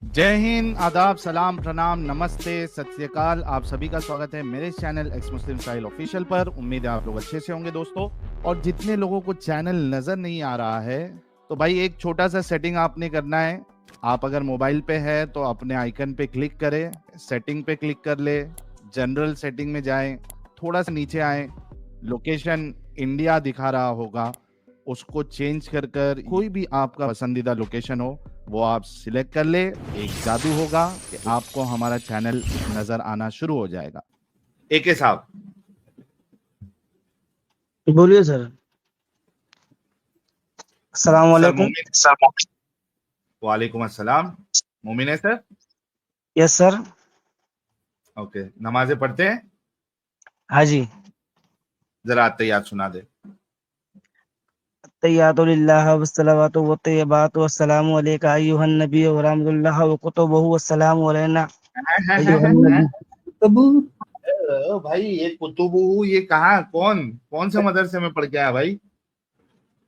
जय हिंद, आदाब, सलाम, प्रणाम, नमस्ते, सत श्री अकाल। आप सभी का स्वागत है मेरे चैनल एक्स मुस्लिम साहिल ऑफिशियल पर। उम्मीद है आप लोग अच्छे से होंगे दोस्तों। और जितने लोगों को चैनल नजर नहीं आ रहा है तो भाई एक छोटा सा सेटिंग आपने करना है। आप अगर मोबाइल पे है तो अपने आइकन पे क्लिक करें, सेटिंग पे क्लिक कर ले, जनरल सेटिंग में जाएं, थोड़ा सा नीचे आए, लोकेशन इंडिया दिखा रहा होगा, उसको चेंज कर कर कोई भी आपका पसंदीदा लोकेशन हो वो आप सिलेक्ट कर ले। एक जादू होगा कि आपको हमारा चैनल नजर आना शुरू हो जाएगा। एके साहब, बोलिए सर। अस्सलाम सर वालेकुम। मोमिन, वालेकुम अस्सलाम। मोमिन है सर? Yes sir. ओके, नमाजें पढ़ते हैं? हाँ जी। जरा तैयार सुना दे। तय्यातु लिल्लाह वस्सलावातु वत्तय्यबातु वस्सलामु अलैका अय्युहन नबी व रहमतुल्लाह व कुतुबुहु वस्सलामु अलैना अय्युहन नबी। तबू भाई ये कुतुबू, ये कहाँ, कौन कौन से मदरसे में पढ़ के आया भाई?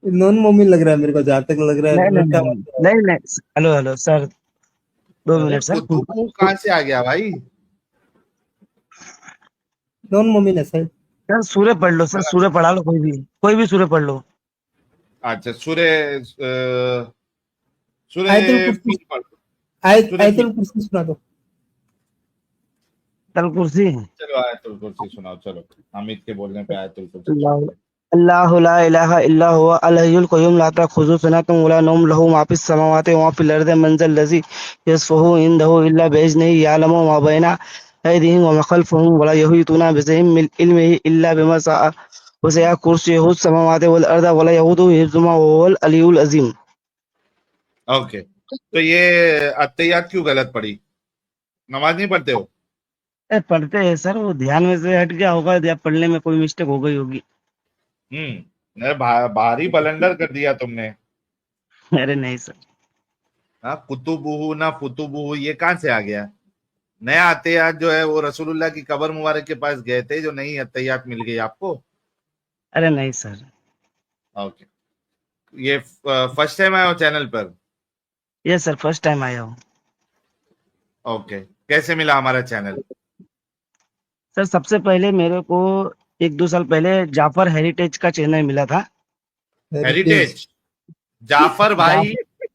नॉन मोमिन लग रहा है मेरे को, जहाँ तक लग रहा नहीं है नहीं लड़का। नहीं नहीं नहीं। हेलो हेलो सर, दो अरे मिनट सर। कुतुबू कहाँ से आ गया भाई? नॉन मोमिन है सर। सर सूर्य पढ़ लो, सर सूर्य पढ़ा लो, कोई भी सूर्य पढ़ लो। अच्छा, सूर्य आयतुल सूर्य कुर्सी, फील पढ़। सूर्य फील, आयतुल कुर्सी सुना दो। तल कुर्सी। चलो आयतुल कुर्सी सुनाओ। चलो, हामिद के बोलने पे आयतुल कुर्सी अल्लाह सुनाते हैं। अल्लाहु ला इलाहा इल्ला हुवा अल हय्युल क़य्यूम ला तअख़ुज़ुहु सिनतुन व ला नौम लहू मा फ़िस समावाति व मा फ़िल अर्ज़ि मन ज़ल लज़ी यशफ़अहु इंदहु इल्ला बिइज़्निही यअलमु मा बैना अयदीहिम व मा ख़ल्फ़हुम व ला युहीतूना बिशैइन मिन इल्मिही इल्ला बिमा शाअ वसि'a कुर्सियुहु समावाति वल अर्ज़ व ला यऊदुहु हिफ़्ज़ुहुमा व हुवल अलिय्युल अज़ीम। ओके, तो ये अत्तहियात क्यों गलत पढ़ी? नमाज नहीं पढ़ते हो? पढ़ते हैं सर, वो ध्यान में से हट गया होगा या पढ़ने में कोई मिस्टेक हो गई होगी। अरे भारी बलंडर कर दिया तुमने। अरे नहीं सर। हाँ, कुतुबुहु ना फुतुबुहु, ये कहाँ से आ गया? नया अत्तहियात जो है वो रसूलुल्लाह की कब्र मुबारक के पास गए थे, जो नई अत्तहियात मिल गई आपको। अरे नहीं सर। ओके, ये फर्स्ट टाइम आए हो चैनल पर? ये सर फर्स्ट टाइम आया हूँ। ओके, कैसे मिला हमारा चैनल? सर सबसे पहले मेरे को 1-2 साल पहले जाफर हेरिटेज का चैनल मिला था। हेरिटेज। हेरिटेज? जाफर भाई, जाफर,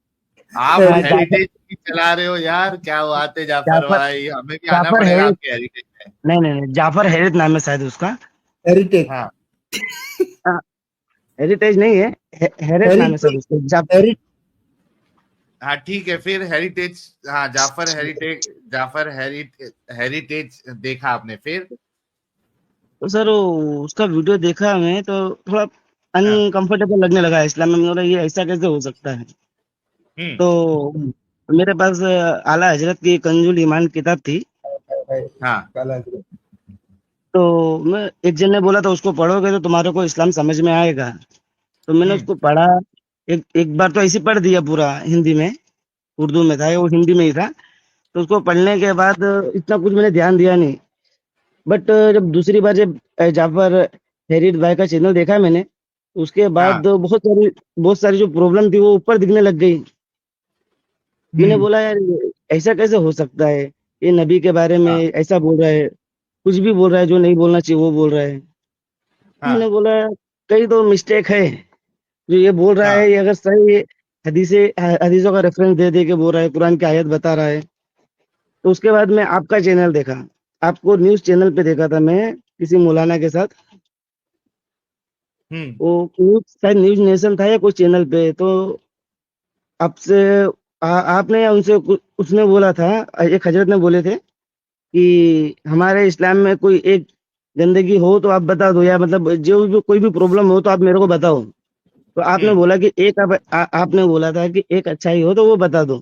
आप हाँ, जाफर हेरिटेज की चला रहे हो यार, क्या बात है जाफर जाफर भाई, हमें भी आना जाफर पड़ेगा हेरिट, आपके हेरिटेज में। नहीं नहीं नहीं, जाफर हेरिट नाम है शायद उसका। हेरिटेज। हाँ हाँ, हेरिटेज नहीं है, हेरिट नाम है हेरिटेज। सर उसका। हेरिट हाँ, ठीक है फिर हेरिटेज। हाँ, जाफर हेरिटेज, जाफर हेरिटेज देखा आपने फिर? तो सर उसका वीडियो देखा मैं तो थोड़ा हाँ, अनकंफर्टेबल लगने लगा इस्लाम में। बोला ये ऐसा कैसे हो सकता है। हम्म, तो मेरे पास आला हजरत की कंजुल ईमान किताब थी। हाँ, काला। तो मैं, एक जन ने बोला था उसको पढ़ोगे तो तुम्हारे को इस्लाम समझ में आएगा। तो मैंने हम्म, उसको पढ़ा। एक एक बार तो ऐसे ही पढ़ दिया पूरा हिंदी में। उर्दू में था, वो हिंदी में ही था। तो उसको पढ़ने के बाद इतना कुछ मैंने ध्यान दिया नहीं। बट जब दूसरी बार जब जाफर हेरिड भाई का चैनल देखा मैंने, उसके हाँ, बाद बहुत सारी जो प्रॉब्लम थी वो ऊपर दिखने लग गई। मैंने हम्म। बोला यार ये ऐसा कैसे हो सकता है। ये नबी के बारे में हाँ, ऐसा बोल रहा है, कुछ भी बोल रहा है, जो नहीं बोलना चाहिए वो बोल रहा है। मैंने हाँ, बोला कहीं तो मिस्टेक है। जो ये बोल रहा हाँ, है ये अगर सही है, हदीसों का रेफरेंस दे दे के बोल रहा है, कुरान की आयत बता रहा है। तो उसके बाद मैं आपका चैनल देखा, आपको न्यूज़ चैनल पे देखा था मैं किसी मौलाना के साथ। हम्म, वो न्यूज़ शायद न्यूज़ नेशन था या कोई चैनल पे। तो आपसे आपने या उनसे उसने बोला था, एक हजरत ने बोले थे कि हमारे इस्लाम में कोई एक गंदगी हो तो आप बता दो, या मतलब जो भी कोई भी प्रॉब्लम हो तो आप मेरे को बताओ। तो आपने हम्म, बोला कि एक आपने बोला था कि एक अच्छाई हो तो वो बता दो।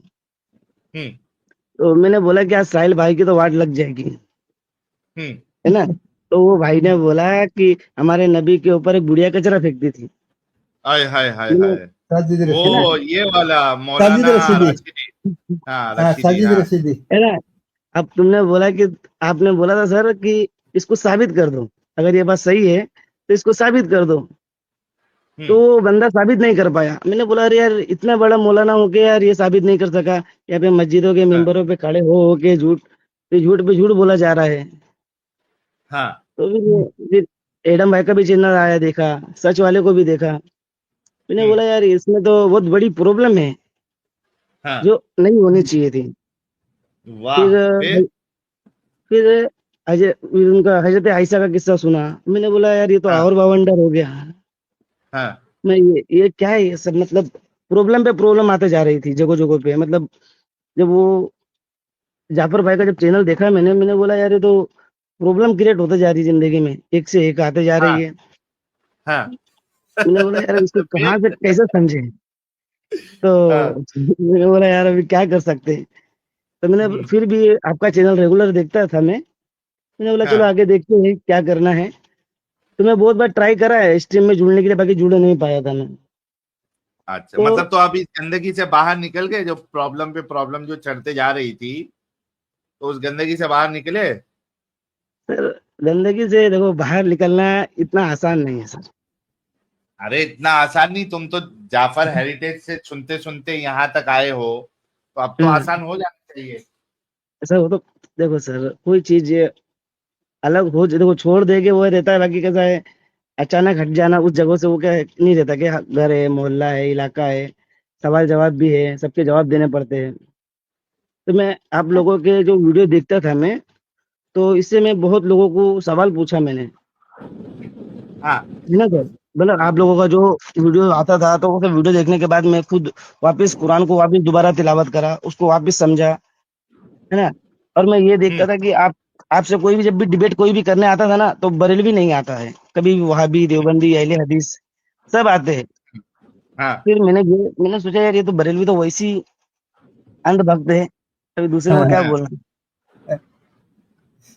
हम्म, तो मैंने बोला कि आज साहिल भाई की तो वाट लग जाएगी, हम्म। है ना। तो वो भाई ने बोला कि हमारे नबी के ऊपर एक बुढ़िया कचरा फेंकती थी। हाय हाय हाय मैंने, हाय। साजिद वो है ना, रशीदी। ये वाला साजिद मौलाना रशीदी। रशीदी। हाँ, हाँ, रशीदी, साजिद हाँ। रशीदी। है ना। अब तुमने बोला कि आपने बोला था सर कि इसको साबित कर दो, अगर ये बात सही है तो इसको साबित कर दो। तो वो बंदा साबित नहीं कर पाया। मैंने बोला अरे यार इतना बड़ा मौलाना हो के यार ये साबित नहीं कर सका। यहाँ पे मस्जिदों के हाँ मेंबरों पे खड़े हो के झूठ पे झूठ बोला जा रहा है। हाँ तो फिर एडम भाई का भी चैनल आया, देखा, सच वाले को भी देखा। मैंने हम्म, बोला यार इसमें तो बहुत बड़ी प्रॉब्लम है हाँ जो नहीं होनी चाहिए थी। वाह फिर फिर फिर फिर उनका हजरत आयशा का किस्सा सुना। मैंने बोला यार ये तो हाँ और बवंडर हो गया। हाँ मैं ये क्या है ये सब, मतलब प्रॉब्लम पे प्रॉब्लम आते जा रही थी जगह जगह पे। मतलब जब वो जाफर भाई का जब चैनल देखा मैंने मैंने बोला यार ये तो प्रॉब्लम क्रिएट होते जा रही है जिंदगी में, एक से एक आते जा रही हाँ है। हाँ मैंने बोला यार इसको फिर कहाँ से कैसे समझे। तो हाँ मैंने बोला यार अभी क्या कर सकते हैं। तो मैंने हम्म, फिर भी आपका चैनल रेगुलर देखता था मैं। मैंने बोला चलो हाँ आगे देखते हैं क्या करना है। तो मैं बहुत बार ट्राई करा है स्ट्रीम में जुड़ने के लिए, बाकी जुड़ नहीं पाया था मैं। अच्छा तो मतलब तो आप इस गंदगी से बाहर निकल गए, जो प्रॉब्लम पे प्रॉब्लम जो चढ़ते जा रही थी, तो उस गंदगी से बाहर निकले। सर गंदगी से देखो बाहर निकलना इतना आसान नहीं है सर। अरे इतना आसान नहीं, तुम तो जाफर हेरिटेज से सुनते सुनते यहाँ तक आए हो, तो अब तो हम्म आसान हो जाना चाहिए। सर वो तो देखो सर कोई चीज ये अलग हो देखो छोड़ देगे वो रहता है, बाकी कैसा है अचानक हट जाना उस जगह से वो क्या है, नहीं रहता कि हाँ, घर है, मोहल्ला है, इलाका है, सवाल जवाब भी है, सबके जवाब देने पड़ते हैं। तो मैं आप लोगों के जो वीडियो देखता था मैं, तो इससे मैं बहुत लोगों को सवाल पूछा मैंने, हाँ है ना सर। मतलब आप लोगों का जो वीडियो आता था तो वो सब वीडियो देखने के बाद मैं खुद वापस कुरान को वापस दोबारा तिलावत करा, उसको वापस समझा, है ना। और मैं ये देखता हम्म, था कि आप आपसे कोई भी जब भी डिबेट कोई भी करने आता था ना तो बरेलवी नहीं आता है कभी भी, वहाबी, देवबंदी, अहले हदीस सब आते हैं। हाँ फिर मैंने सोचा यार ये तो बरेलवी तो वैसी अंधभक्त है, अभी दूसरे हाँ को क्या हाँ। हाँ बोलना।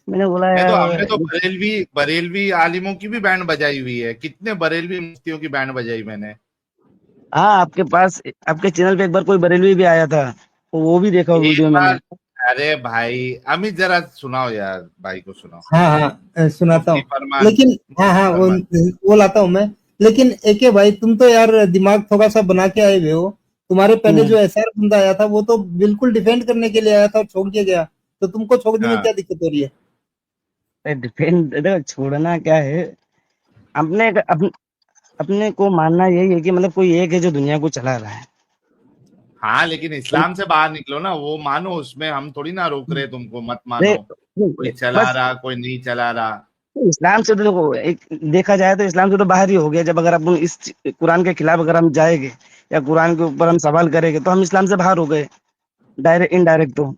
मैंने बोला नहीं, तो यार हमने तो बरेलवी बरेलवी आलिमों की भी बैंड बजाई हुई है, कितने बरेलवी मुफ्तियों की बैंड बजाई मैंने। हाँ आपके पास आपके चैनल पे एक बार कोई बरेलवी भी आया था, तो वो भी देखा एक वीडियो मैंने। बार, अरे भाई अमित जरा सुनाओ यार, भाई को सुनाओ। हाँ हाँ सुनाता मुफ्ती हूँ। फरमान, लेकिन हाँ मुफ्ती हाँ फरमान। वो लाता हूँ मैं। लेकिन एके भाई तुम तो यार दिमाग थोड़ा सा बना के आए हुए हो। तुम्हारे पहले हम्म जो एसआर बंदा आया था वो तो बिल्कुल डिफेंड करने के लिए आया था और छोड़ के गया। तो तुमको छोड़ने में हाँ क्या दिक्कत हो रही है? डिपेंड देखो छोड़ना क्या है, अपने अपने को मानना यही है कि मतलब कोई एक है जो दुनिया को चला रहा है। हाँ, लेकिन इस्लाम से बाहर निकलो ना, वो मानो, उसमें हम थोड़ी ना रोक रहे तुमको, मत मानो। कोई चला बस रहा, कोई नहीं चला रहा। इस्लाम से तो देखो एक देखा जाए तो इस्लाम से तो बाहर ही हो गया। जब अगर अपन इस कुरान के खिलाफ अगर हम जाएंगे या कुरान के ऊपर हम सवाल करेंगे तो हम इस्लाम से बाहर हो गए, डायरेक्ट इनडायरेक्ट तो,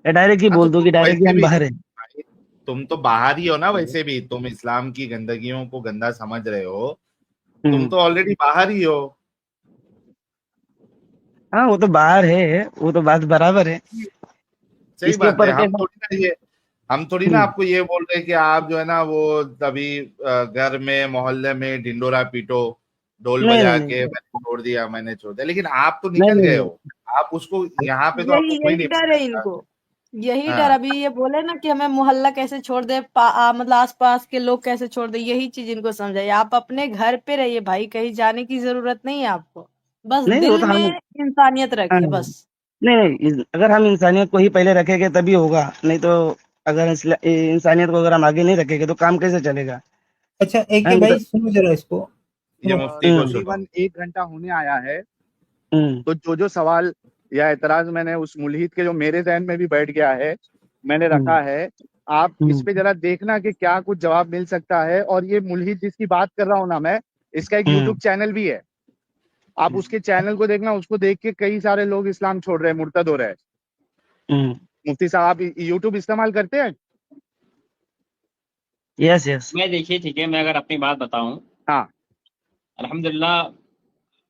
या डायरेक्ट ही हाँ तो बोल दो कि तुम डायरेक्ट ही वैसे हम भी, बाहर है। भाई, तुम तो बाहर ही हो ना, वैसे भी तुम इस्लाम की गंदगियों को गंदा समझ रहे हो। तुम हम्म तो ऑलरेडी बाहर ही हो। हाँ वो तो बाहर है, वो तो बात बराबर है। सही इसके बात है। ऊपर कैसा। हम थोड़ी ना हम्म आपको ये बोल रहे कि आप जो है ना वो तभी घर में मोहल्ले में ढिंडोरा पीटो, ढोल नहीं नहीं बजा नहीं के मैंने छोड़ दिया, मैंने छोड़ दिया, लेकिन आप तो नहीं निकल नहीं गए नहीं हो। आप उसको यहाँ पे तो यही आपको कोई यही नहीं डर है पकड़ता। इनको। यही डर हाँ अभी ये बोले ना कि हमें मोहल्ला कैसे छोड़ दे, मतलब आसपास के लोग कैसे छोड़ दे, यही चीज इनको समझाइए। आप अपने घर पे रहिए भाई, कहीं जाने की जरूरत नहीं है आपको। बस नहीं वो दिल तो में हम इंसानियत हाँ, रखिए बस। नहीं नहीं अगर हम इंसानियत को ही पहले रखेंगे तभी होगा, नहीं तो अगर इंसानियत को अगर हम आगे नहीं रखेंगे तो काम कैसे चलेगा। अच्छा एके हैं भाई मतलब सुनो जरा इसको ये सुनो। मुफ्ती को सुनो। तकरीबन 1 घंटा होने आया है। हम्म तो जो जो सवाल या एतराज मैंने उस मुल्हिद के जो मेरे जहन में भी बैठ गया है, मैंने हम्म रखा है। आप इस हम्म पे जरा देखना कि क्या कुछ जवाब मिल सकता है। और ये मुल्हिद जिसकी बात कर रहा हूं ना मैं, इसका एक हम्म यूट्यूब चैनल भी है। आप उसके चैनल को देखना, उसको देख के कई सारे लोग इस्लाम छोड़ रहे हैं, मुर्तद हो रहे हैं। हम्म मुफ्ती साहब आप यूट्यूब इस्तेमाल करते हैं? यस यस मैं देखिए ठीक है, मैं अगर अपनी बात बताऊं, हाँ। अल्हम्दुलिल्लाह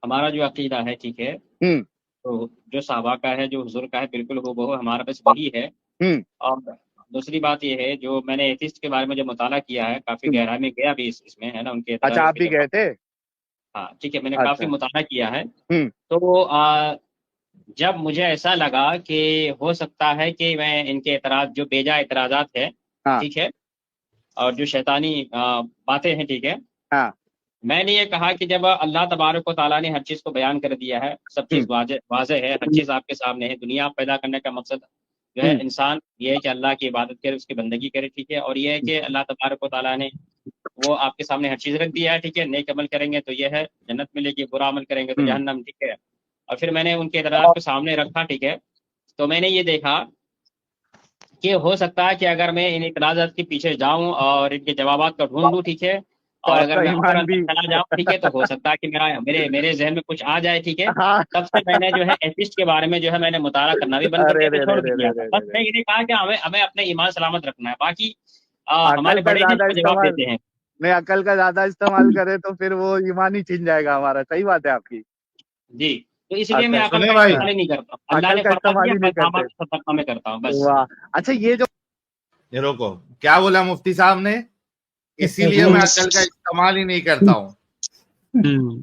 हमारा जो अकीदा है ठीक है, हम्म तो जो साहबा का है, जो हुजूर का है, बिल्कुल हूबहू हमारा बस वही है। हम्म और दूसरी बात ये है, जो मैंने एथिस्ट के बारे में जो मुताला किया है, काफी हम्म। गहराई में गया भी इसमें, है ना, उनके अच्छा एतराज आप पे भी जब। गए थे? हाँ ठीक है, मैंने काफी अच्छा। मुताला किया है। हम्म तो जब मुझे ऐसा लगा कि हो सकता है कि मैं इनके एतराज, जो बेजा एतराजात है हाँ ठीक है, और जो शैतानी बातें हैं ठीक है, हाँ मैंने ये कहा कि जब अल्लाह तबारक व तआला ने हर चीज़ को बयान कर दिया है, सब चीज़ वाज़ेह है, हर चीज़ आपके सामने है, दुनिया पैदा करने का मकसद जो है इंसान ये है कि अल्लाह की इबादत करे, उसकी बंदगी करे, ठीक है? और ये है कि अल्लाह तबारक व तआला ने वो आपके सामने हर चीज़ रख दिया है, ठीक है? नेक अमल करेंगे तो ये है जन्नत मिलेगी, बुरा अमल करेंगे तो जहन्नम, ठीक है? और फिर मैंने उनके इतराज़ को सामने रखा, ठीक है? तो मैंने ये देखा कि हो सकता है कि अगर मैं इन इतराज़ात के पीछे जाऊँ और इनके जवाबात को ढूँढूँ, ठीक है? तो और अगर आपका मैं और ईमान भी अंदर चला जाऊँ, ठीक है? तो हो सकता है कि मेरे ज़हन में कुछ आ जाए, ठीक है? हाँ। तब से मैंने जो है एथिस्ट के बारे में जो है मैंने मुताला करना भी बंद कर अरे दिया था, रे छोड़ रे भी रे दिया रे था। रे बस रे मैं रे। ये कहा कि हमें अपना ईमान सलामत रखना है, बाकी अकल हमारे का बड़े ही ज्यादा इसको जवाब इस्तेमाल देते हैं। नहीं, अकल का ज्यादा इस्तेमाल करे तो फिर वो ईमान ही छिन जाएगा हमारा। सही बात है आपकी। जी, तो इसलिए मैं अच्छा, अकल सुने का भाई, इस्तेमाल ही नहीं करता हूँ। अल्लाह अकल ने का फरमा इस्तेमाल दिया, ही नहीं बस करते। आमाल सदका में करता हूँ, बस। वाह। अच्छा, ये जो ये रोको, क्या बोला मुफ्ती साहब ने? इसीलिए मैं अकल का इस्तेमाल ही नहीं करता हूँ।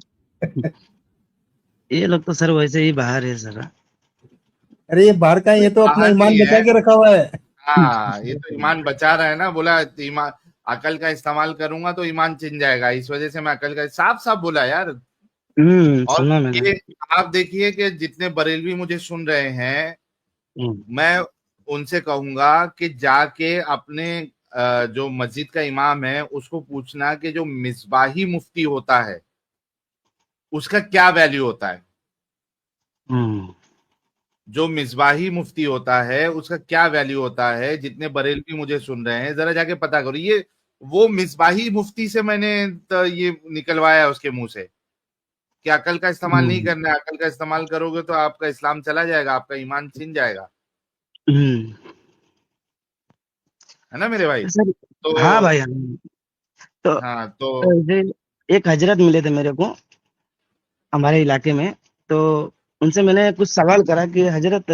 ये लोग तो सर वैसे ही बाहर है सर। अरे ये बाहर का है, ये तो अपना बाहर ईमान नहीं बचा है, के रखा हुआ है। हाँ, ये तो ईमान बचा रहा है ना। बोला ईमान, अकल का इस्तेमाल करूंगा तो ईमान छिन जाएगा, इस वजह से मैं अकल का साफ साफ बोला यार। और सुना मैंने। ये आप देखिए कि जितने बरेलवी मुझे सुन रहे हैं, मैं उनसे कहूंगा कि जाके अपने जो मस्जिद का इमाम है उसको पूछना कि जो मिसबाही मुफ्ती होता है उसका क्या वैल्यू होता है। जो मिसबाही मुफ्ती होता है उसका क्या वैल्यू होता है। जितने बरेलवी मुझे सुन रहे हैं जरा जाके पता करो। ये वो मिसबाही मुफ्ती से मैंने तो ये निकलवाया है उसके मुंह से कि अकल का इस्तेमाल नहीं करना है। अकल का इस्तेमाल करोगे तो आपका इस्लाम चला जाएगा, आपका ईमान छिन जाएगा, है ना मेरे भाई? सर तो हाँ भाई हाँ। तो हाँ, तो ऐसे एक हजरत मिले थे मेरे को हमारे इलाके में। तो उनसे मैंने कुछ सवाल करा कि हजरत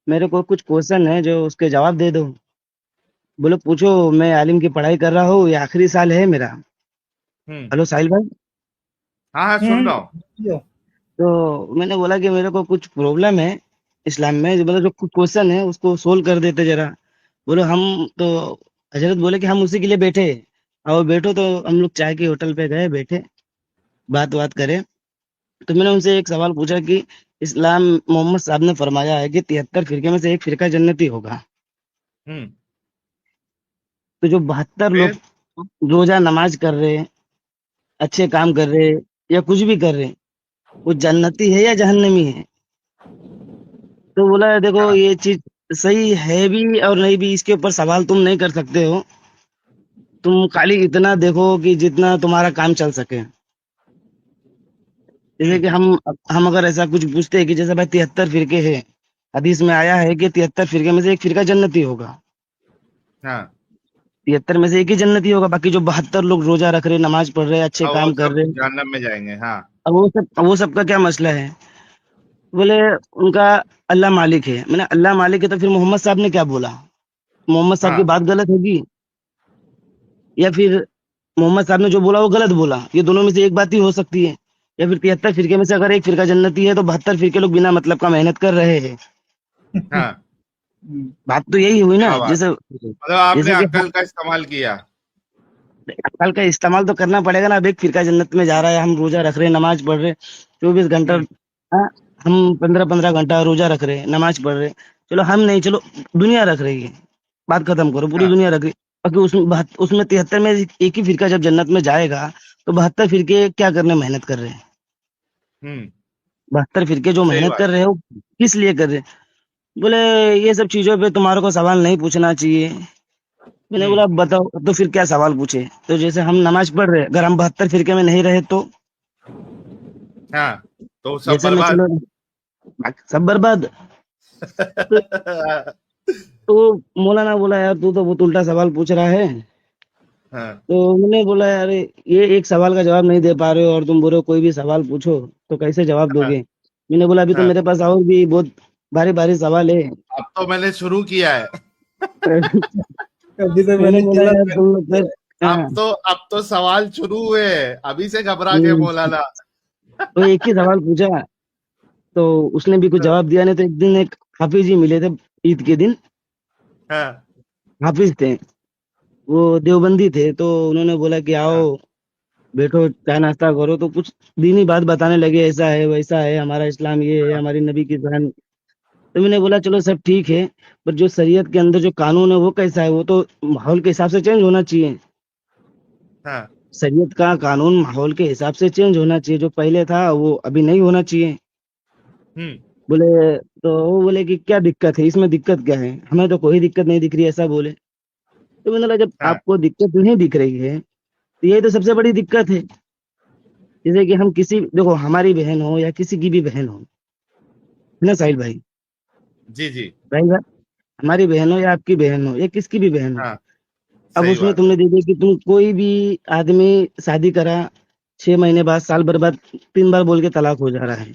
मेरे को कुछ क्वेश्चन है जो उसके जवाब दे दो। बोले पूछो, मैं आलिम की पढ़ाई कर रहा हूँ, ये आखिरी साल है मेरा। हम्म, हेलो साहिल भाई। हाँ हाँ, सुन रहा हूँ। जो तो मैंने बोला कि मेरे को कुछ प्रॉब्लम है इस्लाम में, बोले जो कुछ क्वेश्चन है उसको सोल्व कर देते जरा। बोलो हम तो हजरत बोले कि हम उसी के लिए बैठे। और बैठो तो हम लोग चाय की होटल पे गए, बैठे बात बात करें। तो मैंने उनसे एक सवाल पूछा कि इस्लाम मोहम्मद साहब ने फरमाया है कि 73 फिरके में से एक फिरका जन्नती होगा। हम्म, तो जो 72 लोग फिर रोजा नमाज कर रहे हैं, अच्छे काम कर रहे हैं या कुछ भी कर रहे हैं, वो जन्नती है या जहन्नमी है? तो बोला देखो हाँ, ये चीज सही है भी और नहीं भी, इसके ऊपर सवाल तुम नहीं कर सकते हो। तुम खाली इतना देखो कि जितना तुम्हारा काम चल सके। जैसे कि हम अगर ऐसा कुछ पूछते हैं कि जैसे भाई 73 फिरके हैं, हदीस में आया है कि 73 फिरके में से एक फिरका जन्नती होगा। हाँ, 73 में से एक ही जन्नती होगा, बाकी जो 72 लोग रोजा रख रहे, नमाज पढ़ रहे, अच्छे और वो काम कर सब रहे। जहन्नम में जाएंगे। हाँ, अब वो सब का क्या मसला है? बोले उनका अल्लाह मालिक है। मैंने अल्लाह मालिक है तो फिर मोहम्मद साहब ने क्या बोला? मोहम्मद साहब की हाँ, बात गलत होगी या फिर मोहम्मद साहब ने जो बोला वो गलत बोला? ये दोनों में से एक बात ही हो सकती है। या फिर 73 फिरके में से अगर एक फिरका जन्नती है तो 72 फिरके लोग बिना मतलब का मेहनत कर रहे हैं। हाँ, बात तो यही हुई ना। क्या बात। जैसे मतलब आपने जैसे कि अकल का इस्तेमाल किया। अकल का इस्तेमाल तो करना पड़ेगा ना। अब एक फिरका जन्नत में जा रहा है, हम रोजा रख रहे हैं, नमाज पढ़ रहे हैं 24 घंटा। हम्म, हाँ, हम 15-15 घंटा रोजा रख रहे हैं, नमाज पढ़ रहे हैं। चलो हम नहीं, चलो दुनिया रख रही है, बात खत्म करो, पूरी हाँ, दुनिया रख रही है। बाकी उसमें 73 में एक ही फिरका जब जन्नत में जाएगा तो 72 फिरके क्या करने मेहनत कर रहे हैं? हम्म, 72 फिरके जो सही मेहनत बात। कर रहे हैं वो किस लिए कर रहे हैं? बोले ये सब चीजों पे तुम्हारे को सवाल नहीं पूछना चाहिए। मैंने हम्म, बोला बताओ तो फिर क्या सवाल पूछे? तो जैसे हम नमाज पढ़ रहे हैं, अगर हम 72 फिरके में नहीं रहे तो हाँ, तो सब जैसे मैं बर्बाद। चलो सब बर्बाद। तो, तो मौलाना बोला यार तू तो बहुत उल्टा सवाल पूछ रहा है। हाँ, तो मैंने बोला यार ये एक सवाल का जवाब नहीं दे पा रहे हो और तुम बोल रहे हो कोई भी सवाल पूछो, तो कैसे जवाब हाँ, दोगे? मैंने बोला अभी तो हाँ, मेरे पास और भी बहुत भारी भारी सवाल है। अब तो मैंने शुरू किया है। अभी तो मैंने मैंने बोला चला यार तुम लोग फिर हाँ, अब तो सवाल शुरू हुए हैं, अभी से घबरा के हम्म, मौलाना। तो एक ही सवाल पूछा तो उसने भी कुछ जवाब दिया नहीं। तो एक दिन एक हाफिज जी मिले थे ईद के दिन। हाँ, हाफिज थे वो, देवबंदी थे। तो उन्होंने बोला कि हाँ, आओ बैठो चाय नाश्ता करो, तो कुछ दीनी बात बताने लगे, ऐसा है वैसा है, हमारा इस्लाम ये है, हमारी नबी की जान। तो मैंने बोला चलो सब ठीक है, पर जो शरीयत के अंदर जो कानून है वो कैसा है, वो तो माहौल के हिसाब से चेंज होना चाहिए। हाँ शरीयत का कानून माहौल के हिसाब से चेंज होना चाहिए, जो पहले था वो अभी नहीं होना चाहिए। हम्म बोले, तो वो बोले कि क्या दिक्कत है इसमें, दिक्कत क्या है, हमें तो कोई दिक्कत नहीं दिख रही, ऐसा बोले। तो मैंने बोला जब हाँ आपको दिक्कत नहीं दिख रही है तो यही तो सबसे बड़ी दिक्कत है। जैसे कि हम किसी, देखो हमारी बहन हो या किसी की भी बहन हो, है ना साहिल भाई, जी जी साहिल भाई, हमारी बहन हो या आपकी बहन हो या किसकी भी बहन हो, हाँ अब सही उसमें बात तुमने देखा कि तुम कोई भी आदमी शादी करा, 6 महीने बाद साल भर बाद 3 बार बोल के तलाक हो जा रहा है।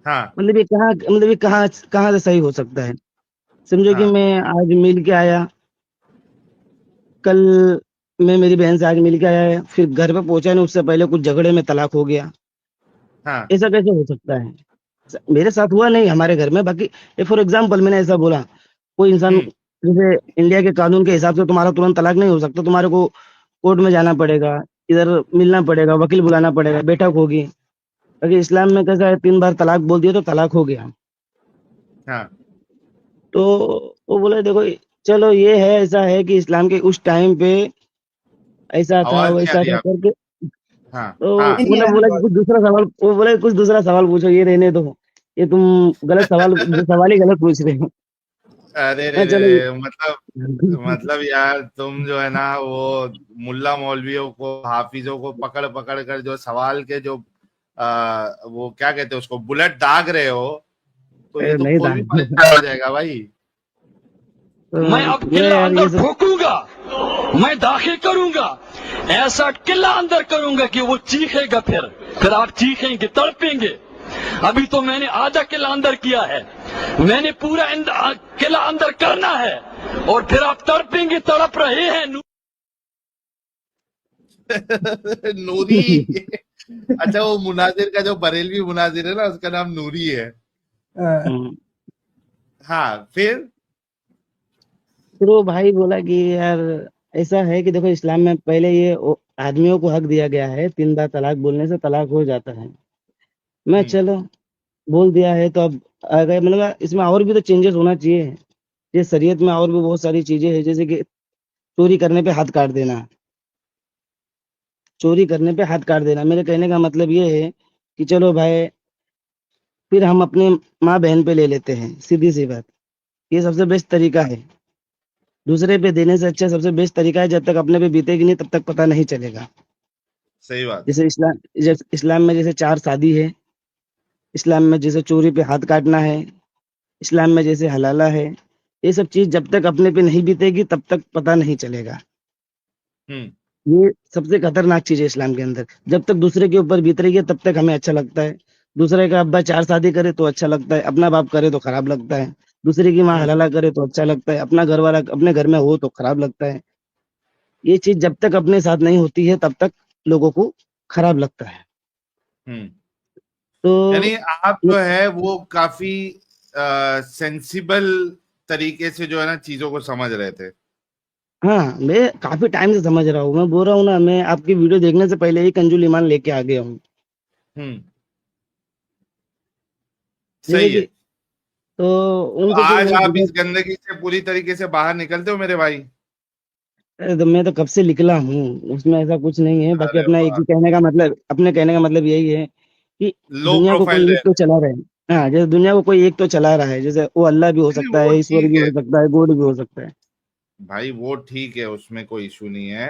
हाँ मतलब ये कहाँ कहाँ से सही हो सकता है। समझो कि हाँ मैं आज मिल के आया, कल मैं मेरी बहन से आज मिल के आया, फिर घर पे पहुंचा नहीं उससे पहले कुछ झगड़े में तलाक हो गया, हाँ ऐसा कैसे हो सकता है। मेरे साथ हुआ नहीं, हमारे घर में, बाकी फॉर एग्जाम्पल मैंने ऐसा बोला, कोई इंसान, हम्म जैसे इंडिया के कानून के हिसाब से तुम्हारा तुरंत तलाक नहीं हो सकता, तुम्हारे को कोर्ट में जाना पड़ेगा, इधर मिलना पड़ेगा, वकील बुलाना पड़ेगा, बैठक होगी। बाकी इस्लाम में कैसा है, 3 बार तलाक बोल दिया तो तलाक हो गया। हाँ तो वो बोले देखो, चलो ये है, ऐसा है कि इस्लाम के उस टाइम पे ऐसा था आवाज नहीं आ वैसा रही था आप। करके। हाँ तो हाँ नहीं बोला आ रही बोला कि बात। कुछ दूसरा सवाल, वो बोले कुछ दूसरा सवाल पूछो, ये रहने दो, ये तुम गलत सवाल, जो सवाल ही गलत पूछ रहे हो। अरे रे हाँ, रे चलो रे, मतलब यार तुम जो है ना वो मुल्ला मौलवियों को हाफिजों को पकड़ पकड़ कर जो सवाल के जो वो क्या कहते हैं उसको बुलेट दाग रहे हो, तो ये तो नहीं कोई था। भी परेशान हो जाएगा भाई। मैं अब वो है किला यार अंदर ये सब। ठोकूंगा, मैं दाखिल करूंगा, ऐसा किला अंदर करूंगा कि वो चीखेगा, फिर आप चीखेंगे, तड़पेंगे। अभी तो मैंने आधा किला अंदर किया है, मैंने पूरा किला अंदर करना है, और फिर आप तड़पेंगे, तड़प रहे हैं। नूरी। अच्छा वो मुनाजिर का जो बरेलवी मुनाजिर है ना उसका नाम नूरी है। हाँ, हम्म, हाँ फिर फिर वो भाई बोला कि यार ऐसा है कि देखो इस्लाम में पहले ये आदमियों को हक दिया गया है, 3 बार तलाक बोलने से तलाक हो जाता है। मैं हम्म चलो बोल दिया है तो अब अगर मतलब इसमें और भी तो चेंजेस होना चाहिए। ये शरीयत में और भी बहुत सारी चीजें हैं, जैसे कि चोरी करने पे हाथ काट देना, चोरी करने पे हाथ काट देना। मेरे कहने का मतलब ये है कि चलो भाई, फिर हम अपने माँ बहन पे ले लेते हैं, सीधी सी बात, ये सबसे बेस्ट तरीका है। दूसरे पे देने से अच्छा सबसे बेस्ट तरीका है, जब तक अपने पे बीतेगी नहीं तब तक पता नहीं चलेगा। सही बात। जैसे इस्लाम में जैसे 4 शादी है, इस्लाम में जैसे चोरी पे हाथ काटना है, इस्लाम में जैसे हलाला है, ये सब चीज जब तक अपने पे नहीं बीतेगी तब तक पता नहीं चलेगा। हम्म ये सबसे खतरनाक चीज है इस्लाम के अंदर। जब तक दूसरे के ऊपर बीत रही है तब तक हमें अच्छा लगता है। दूसरे का अब्बा 4 शादी करे तो अच्छा लगता है, अपना बाप करे तो खराब लगता है। दूसरे की माँ हम्म हलाला करे तो अच्छा लगता है, अपना घर वाला अपने घर में हो तो खराब लगता है। ये चीज जब तक अपने साथ नहीं होती है तब तक लोगों को खराब लगता है। हम्म तो यानी आप जो है वो काफी सेंसिबल तरीके से जो है ना चीजों को समझ रहे थे। हाँ, मैं काफी टाइम से समझ रहा हूँ, मैं बोल रहा हूँ ना, मैं आपकी वीडियो देखने से पहले ही कंजुल ईमान लेके आ गया हूँ। हम्म जैसे सही कि है। तो तो उनको फिर आज वही आप दिखा। इस गंदगी से पूरी तरीके से बाहर निकलते हो मेरे भाई। अरे तो मैं तो कब से निकला हूँ, उसमें ऐसा कुछ नहीं है। बाकी अरे अपना एक वाह, ही कहने का मतलब, अपने कहने का मतलब यही है कि लो दुनिया को प्रोफाइल कोई एक रहे। तो चला रहा है। हाँ, जैसे दुनिया को कोई एक तो चला रहा है, जैसे वो अल्लाह भी हो नहीं, सकता वो है, ईश्वर ठीक भी है हो सकता है, गॉड भी हो सकता है। भाई, वो ठीक है, उसमें कोई इशू नहीं है।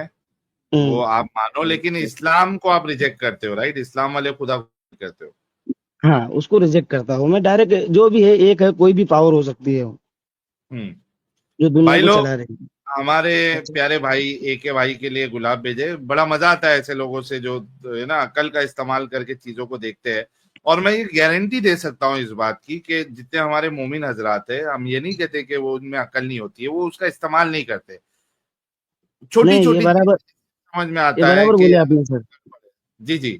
वो हम्म, आप मानो, लेकिन इस्लाम को आप रिजेक्ट करते हो, राइट? इस्लाम वाले खुदा को reject करते हो। हाँ, उसको रिजेक्ट करता हूँ मैं डायरेक्ट। जो भी है एक है, कोई भी पावर हो सकती है वो, हम्म जो दुनिया भाई को लोग, चला रही है। हमारे अच्छा। प्यारे भाई AK भाई के लिए गुलाब भेजे। बड़ा मजा आता है ऐसे लोगों से जो है ना अकल का इस्तेमाल करके चीजों को देखते हैं। और मैं ये गारंटी दे सकता हूँ इस बात की कि जितने हमारे मोमिन हजरात है, हम ये नहीं कहते कि वो उनमें अकल नहीं होती है, वो उसका इस्तेमाल नहीं करते। छोटी नहीं, छोटी चीजें समझ में ये आता है बराबर कि बोले आपने सर। जी जी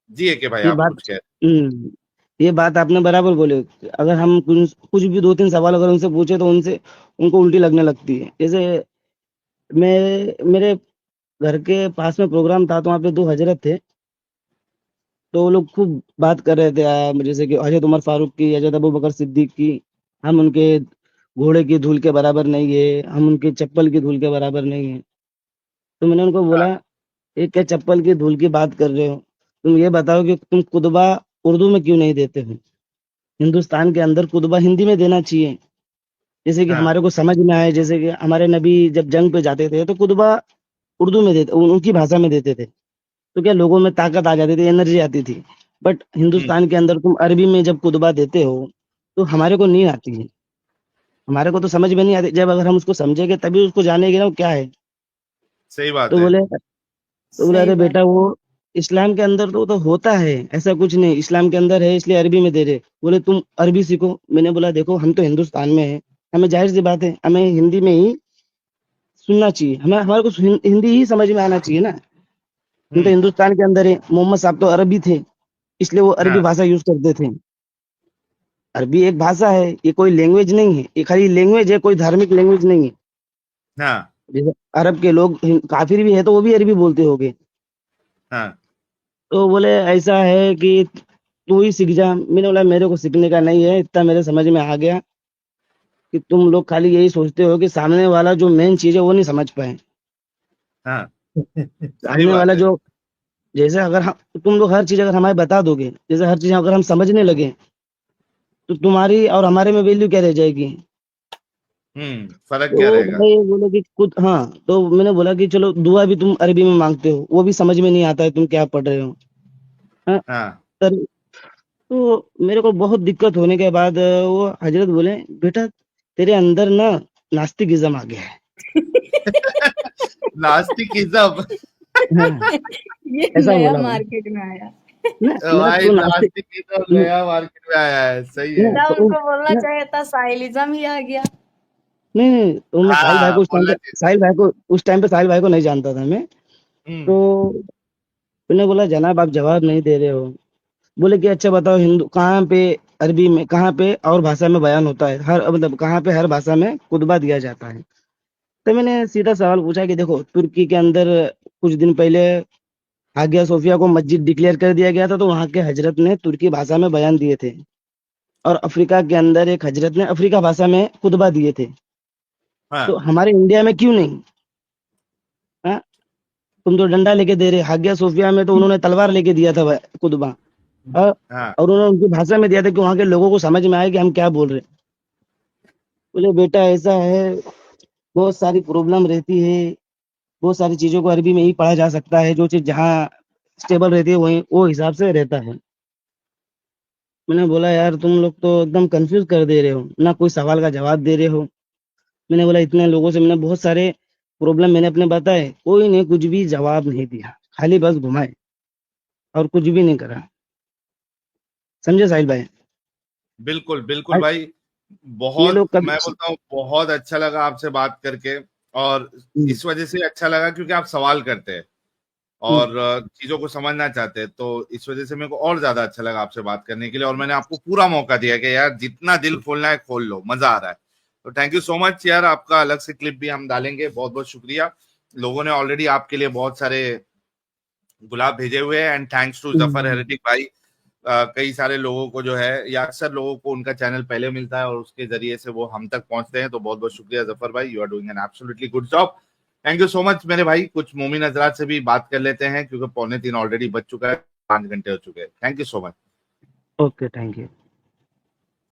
जी AK भाई ये आप बात कुछ कह हम्म ये बात आपने बराबर बोले। अगर हम कुछ भी 2-3 सवाल अगर उनसे पूछे तो उनसे उनको उल्टी लगने लगती है। जैसे मैं मेरे घर के पास में प्रोग्राम था तो वहाँ पे 2 हजरत थे। तो वो लोग खूब बात कर रहे थे जैसे कि हजरत उमर फारूक की, हजरत अबू बकर सिद्दीक की, हम उनके घोड़े की धूल के बराबर नहीं है, हम उनके चप्पल की धूल के बराबर नहीं है। तो मैंने उनको बोला, ये क्या चप्पल की धूल की बात कर रहे हो? तुम ये बताओ कि तुम खुतबा उर्दू में क्यों नहीं देते हो? हिंदुस्तान के अंदर खुतबा हिंदी में देना चाहिए, जैसे कि हाँ। हमारे को समझ में आए। जैसे कि हमारे नबी जब जंग पे जाते थे तो खुतबा उर्दू में देते, उनकी भाषा में देते थे, तो क्या लोगों में ताकत आ जाती थी, एनर्जी आती थी। बट हिंदुस्तान के अंदर तुम अरबी में जब खुतबा देते हो तो हमारे को नहीं आती है, हमारे को तो समझ में नहीं आती। जब अगर हम उसको समझेंगे तभी उसको जानेंगे ना वो क्या है। सही बात तो है। बोले सही अरे बात। बेटा, वो इस्लाम के अंदर तो होता है, ऐसा कुछ नहीं, इस्लाम के अंदर है इसलिए अरबी में दे रहे। बोले तुम अरबी सीखो। मैंने बोला देखो, हम तो हिंदुस्तान में है, हमें जाहिर सी बात है हमें हिंदी में ही सुनना चाहिए, हमें हमारे को हिंदी ही समझ में आना चाहिए ना। हम तो हिंदुस्तान के अंदर है, मोहम्मद साहब तो अरबी थे, इसलिए वो अरबी हाँ। भाषा यूज करते थे। अरबी एक भाषा है, ये कोई लैंग्वेज नहीं है, ये खाली लैंग्वेज है, कोई धार्मिक लैंग्वेज नहीं है। हाँ। जैसे अरब के लोग काफिर भी है तो वो भी अरबी बोलते होंगे। हाँ। तो बोले ऐसा है कि तू ही सीख जा। मैंने बोला मेरे को सीखने का नहीं है, इतना मेरे समझ में आ गया कि तुम लोग खाली यही सोचते हो कि सामने वाला जो मेन चीज है वो नहीं समझ पाए। हाँ। सही सामने बात वाला है। जो, जैसे अगर हम, तुम लोग हर चीज अगर हमें बता दोगे, जैसे हर चीज अगर हम समझने लगे तो तुम्हारी और हमारे में वैल्यू क्या रह जाएगी? फर्क क्या तो रहेगा? भाई बोले कि खुद, हाँ, तो मैंने बोला कि चलो दुआ भी तुम अरबी में मांगते हो, वो भी समझ में नहीं आता है तुम क्या पढ़ रहे हो। हाँ, हाँ। सर। तो मेरे को बहुत दिक्कत होने के बाद वो हजरत बोले, बेटा तेरे अंदर ना नास्तिकिज्म आ गया है। नास्तिकिज्म। हाँ, ये ऐसा नया बोला वो। मार्केट में आया। ना मेरा भाई तो नास्तिक, नास्तिकिज्म नया मार्केट में आया है, सही है। ना ना तो उनको बोलना ना, चाहिए था साहिलिज्म ही आ गया। नहीं, तो मैं साहिल भाई हाँ, को उस टाइम बोलना पे, चाहिए। साहिल भाई को नहीं जानता था मैं। हम्म। तो मैंने बोला जनाब आप जवाब नहीं दे रहे हो। बोले कि अच्छा बताओ, हिंदू कहाँ पे, अरबी में कहाँ पे और भाषा में बयान होता है, हर मतलब कहाँ पे हर भाषा में खुतबा दिया जाता है? तो मैंने सीधा सवाल पूछा कि देखो, तुर्की के अंदर कुछ दिन पहले हागिया सोफिया को मस्जिद डिक्लेयर कर दिया गया था, तो वहां के हजरत ने तुर्की भाषा में बयान दिए थे। और अफ्रीका के अंदर एक हजरत ने अफ्रीका भाषा में खुतबा दिए थे। तो हाँ। हमारे इंडिया में क्यों नहीं? हाँ, तुम तो डंडा लेके दे रहे, हागिया सोफिया में तो उन्होंने तलवार लेके दिया था खुतबा। हाँ। और उन्होंने उनकी भाषा में दिया था कि वहां के लोगों को समझ में आए कि हम क्या बोल रहे हैं। बोले बेटा ऐसा है, बहुत सारी प्रॉब्लम रहती है, बहुत सारी चीजों को अरबी में ही पढ़ा जा सकता है, जो चीज जहाँ स्टेबल रहती है वही वो हिसाब से रहता है। मैंने बोला यार तुम लोग तो एकदम कंफ्यूज कर दे रहे हो, ना कोई सवाल का जवाब दे रहे हो। मैंने बोला इतने लोगों से मैंने बहुत सारे प्रॉब्लम मैंने अपने बताए, कोई ने कुछ भी जवाब नहीं दिया, खाली बस घुमाए और कुछ भी नहीं करा। समझे साहिल भाई? बिल्कुल बिल्कुल आज भाई। ये बहुत, लोग कभी, मैं बोलता हूँ बहुत अच्छा लगा आपसे बात करके। और हम्म, इस वजह से अच्छा लगा क्योंकि आप सवाल करते हैं हम्म, और चीजों को समझना चाहते हैं, तो इस वजह से मेरे को और ज्यादा अच्छा लगा आपसे बात करने के लिए। और मैंने आपको पूरा मौका दिया कि यार जितना दिल खोलना है खोल लो, मजा आ रहा है। तो थैंक यू सो मच यार, आपका अलग से क्लिप भी हम डालेंगे। बहुत बहुत शुक्रिया। लोगों ने ऑलरेडी आपके लिए बहुत सारे गुलाब भेजे हुए हैं, and thanks to Zafar hmm, heretic भाई। कई सारे लोगों को जो है, या अक्सर लोगों को उनका चैनल पहले मिलता है और उसके जरिए से वो हम तक पहुंचते हैं। तो बहुत बहुत शुक्रिया जफर भाई, you are doing an absolutely good job. Thank you so much मेरे भाई। कुछ मोमिन हजरात से भी बात कर लेते हैं क्योंकि 2:45 ऑलरेडी बज चुका है, 5 घंटे हो चुके हैं। Thank you so much. Okay, thank you.